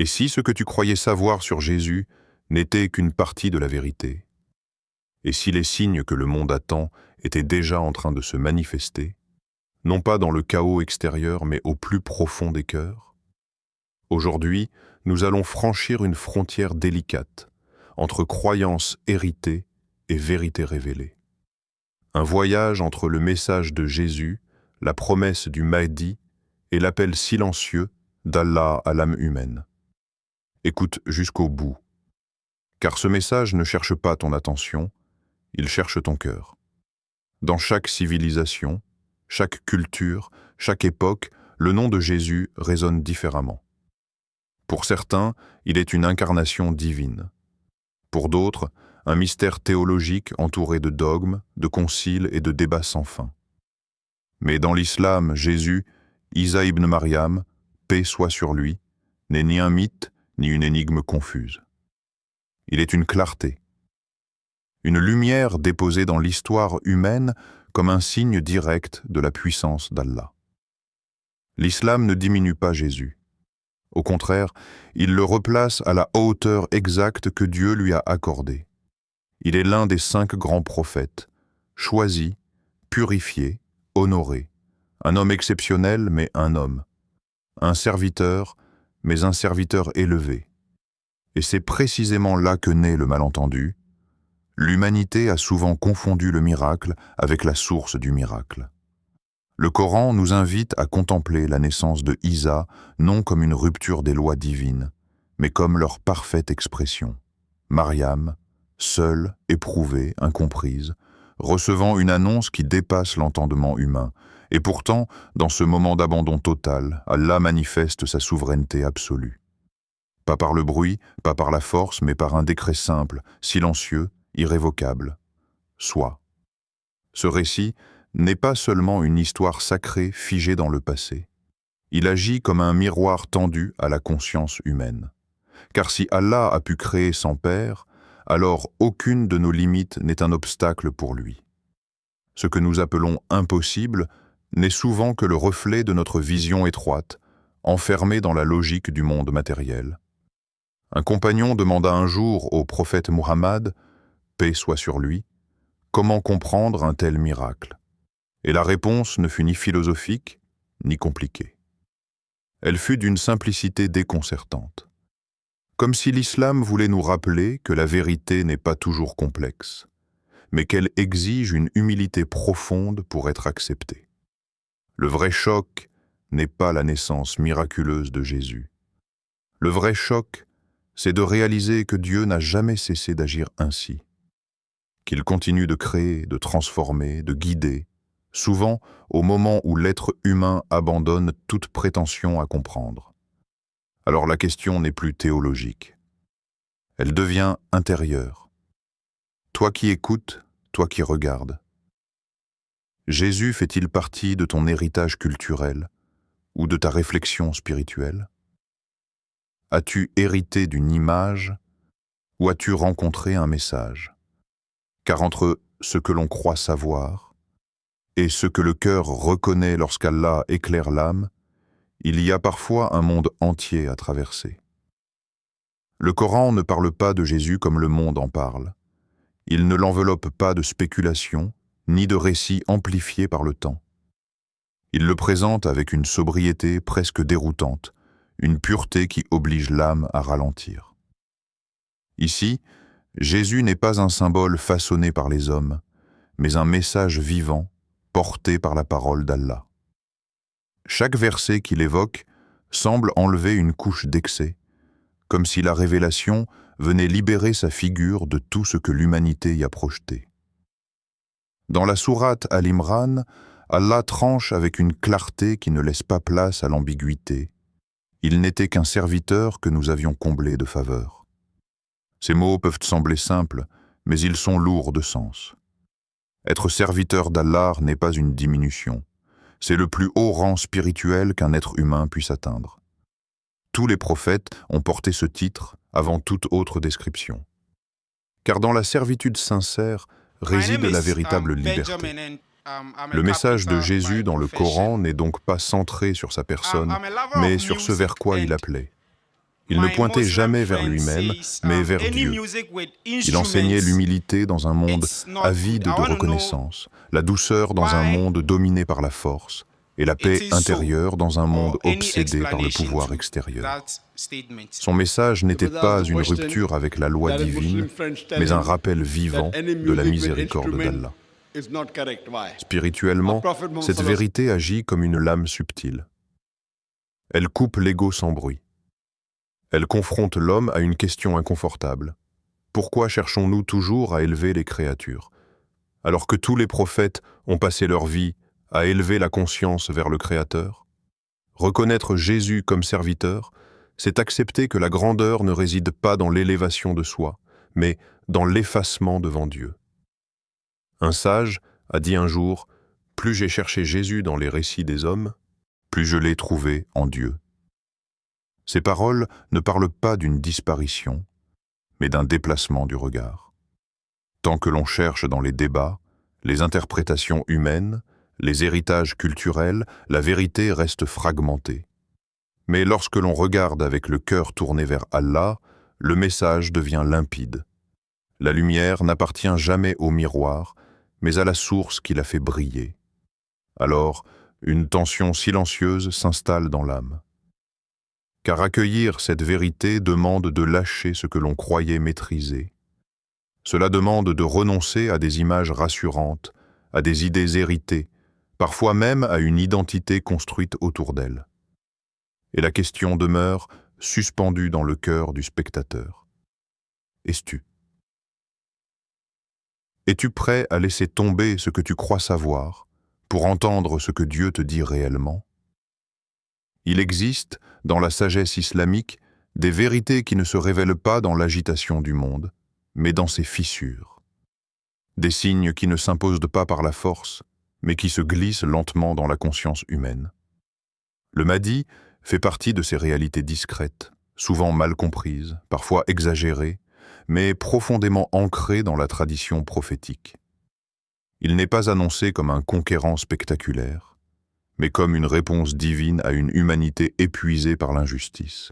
Et si ce que tu croyais savoir sur Jésus n'était qu'une partie de la vérité? Et si les signes que le monde attend étaient déjà en train de se manifester, non pas dans le chaos extérieur, mais au plus profond des cœurs? Aujourd'hui, nous allons franchir une frontière délicate entre croyances héritées et vérité révélée. Un voyage entre le message de Jésus, la promesse du Mahdi et l'appel silencieux d'Allah à l'âme humaine. Écoute jusqu'au bout, car ce message ne cherche pas ton attention, il cherche ton cœur. Dans chaque civilisation, chaque culture, chaque époque, le nom de Jésus résonne différemment. Pour certains, il est une incarnation divine. Pour d'autres, un mystère théologique entouré de dogmes, de conciles et de débats sans fin. Mais dans l'islam, Jésus, Isa ibn Maryam, paix soit sur lui, n'est ni un mythe, ni une énigme confuse. Il est une clarté, une lumière déposée dans l'histoire humaine comme un signe direct de la puissance d'Allah. L'islam ne diminue pas Jésus. Au contraire, il le replace à la hauteur exacte que Dieu lui a accordée. Il est l'un des 5 grands prophètes, choisi, purifié, honoré, un homme exceptionnel mais un homme, un serviteur mais un serviteur élevé. Et c'est précisément là que naît le malentendu. L'humanité a souvent confondu le miracle avec la source du miracle. Le Coran nous invite à contempler la naissance de Isa non comme une rupture des lois divines, mais comme leur parfaite expression. Mariam, seule, éprouvée, incomprise, recevant une annonce qui dépasse l'entendement humain. Et pourtant, dans ce moment d'abandon total, Allah manifeste sa souveraineté absolue. Pas par le bruit, pas par la force, mais par un décret simple, silencieux, irrévocable. Sois. Ce récit n'est pas seulement une histoire sacrée figée dans le passé. Il agit comme un miroir tendu à la conscience humaine. Car si Allah a pu créer sans père, alors aucune de nos limites n'est un obstacle pour lui. Ce que nous appelons impossible n'est souvent que le reflet de notre vision étroite, enfermée dans la logique du monde matériel. Un compagnon demanda un jour au prophète Muhammad, paix soit sur lui, comment comprendre un tel miracle? Et la réponse ne fut ni philosophique, ni compliquée. Elle fut d'une simplicité déconcertante. Comme si l'islam voulait nous rappeler que la vérité n'est pas toujours complexe, mais qu'elle exige une humilité profonde pour être acceptée. Le vrai choc n'est pas la naissance miraculeuse de Jésus. Le vrai choc, c'est de réaliser que Dieu n'a jamais cessé d'agir ainsi, qu'il continue de créer, de transformer, de guider, souvent au moment où l'être humain abandonne toute prétention à comprendre. Alors la question n'est plus théologique. Elle devient intérieure. Toi qui écoutes, toi qui regardes. Jésus fait-il partie de ton héritage culturel ou de ta réflexion spirituelle? As-tu hérité d'une image ou as-tu rencontré un message? Car entre ce que l'on croit savoir et ce que le cœur reconnaît lorsqu'Allah éclaire l'âme, il y a parfois un monde entier à traverser. Le Coran ne parle pas de Jésus comme le monde en parle. Il ne l'enveloppe pas de spéculations, ni de récits amplifiés par le temps. Il le présente avec une sobriété presque déroutante, une pureté qui oblige l'âme à ralentir. Ici, Jésus n'est pas un symbole façonné par les hommes, mais un message vivant, porté par la parole d'Allah. Chaque verset qu'il évoque semble enlever une couche d'excès, comme si la révélation venait libérer sa figure de tout ce que l'humanité y a projeté. Dans la sourate Al-Imran, Allah tranche avec une clarté qui ne laisse pas place à l'ambiguïté. Il n'était qu'un serviteur que nous avions comblé de faveurs. Ces mots peuvent sembler simples, mais ils sont lourds de sens. Être serviteur d'Allah n'est pas une diminution. C'est le plus haut rang spirituel qu'un être humain puisse atteindre. Tous les prophètes ont porté ce titre avant toute autre description. Car dans la servitude sincère réside la véritable liberté. Le message de Jésus dans le Coran n'est donc pas centré sur sa personne, mais sur ce vers quoi il appelait. Il ne pointait jamais vers lui-même, mais vers Dieu. Il enseignait l'humilité dans un monde avide de reconnaissance, la douceur dans un monde dominé par la force, et la paix intérieure dans un monde obsédé par le pouvoir extérieur. Son message n'était pas une rupture avec la loi divine, mais un rappel vivant de la miséricorde d'Allah. Spirituellement, cette vérité agit comme une lame subtile. Elle coupe l'ego sans bruit. Elle confronte l'homme à une question inconfortable. Pourquoi cherchons-nous toujours à élever les créatures, alors que tous les prophètes ont passé leur vie à élever la conscience vers le Créateur? Reconnaître Jésus comme serviteur, c'est accepter que la grandeur ne réside pas dans l'élévation de soi, mais dans l'effacement devant Dieu. Un sage a dit un jour, « Plus j'ai cherché Jésus dans les récits des hommes, plus je l'ai trouvé en Dieu. » Ces paroles ne parlent pas d'une disparition, mais d'un déplacement du regard. Tant que l'on cherche dans les débats, les interprétations humaines, les héritages culturels, la vérité reste fragmentée. Mais lorsque l'on regarde avec le cœur tourné vers Allah, le message devient limpide. La lumière n'appartient jamais au miroir, mais à la source qui la fait briller. Alors, une tension silencieuse s'installe dans l'âme. Car accueillir cette vérité demande de lâcher ce que l'on croyait maîtriser. Cela demande de renoncer à des images rassurantes, à des idées héritées, parfois même à une identité construite autour d'elle. Et la question demeure suspendue dans le cœur du spectateur. Es-tu? Es-tu prêt à laisser tomber ce que tu crois savoir pour entendre ce que Dieu te dit réellement? Il existe, dans la sagesse islamique, des vérités qui ne se révèlent pas dans l'agitation du monde, mais dans ses fissures. Des signes qui ne s'imposent pas par la force, mais qui se glissent lentement dans la conscience humaine. Le Mahdi fait partie de ces réalités discrètes, souvent mal comprises, parfois exagérées, mais profondément ancrées dans la tradition prophétique. Il n'est pas annoncé comme un conquérant spectaculaire, mais comme une réponse divine à une humanité épuisée par l'injustice.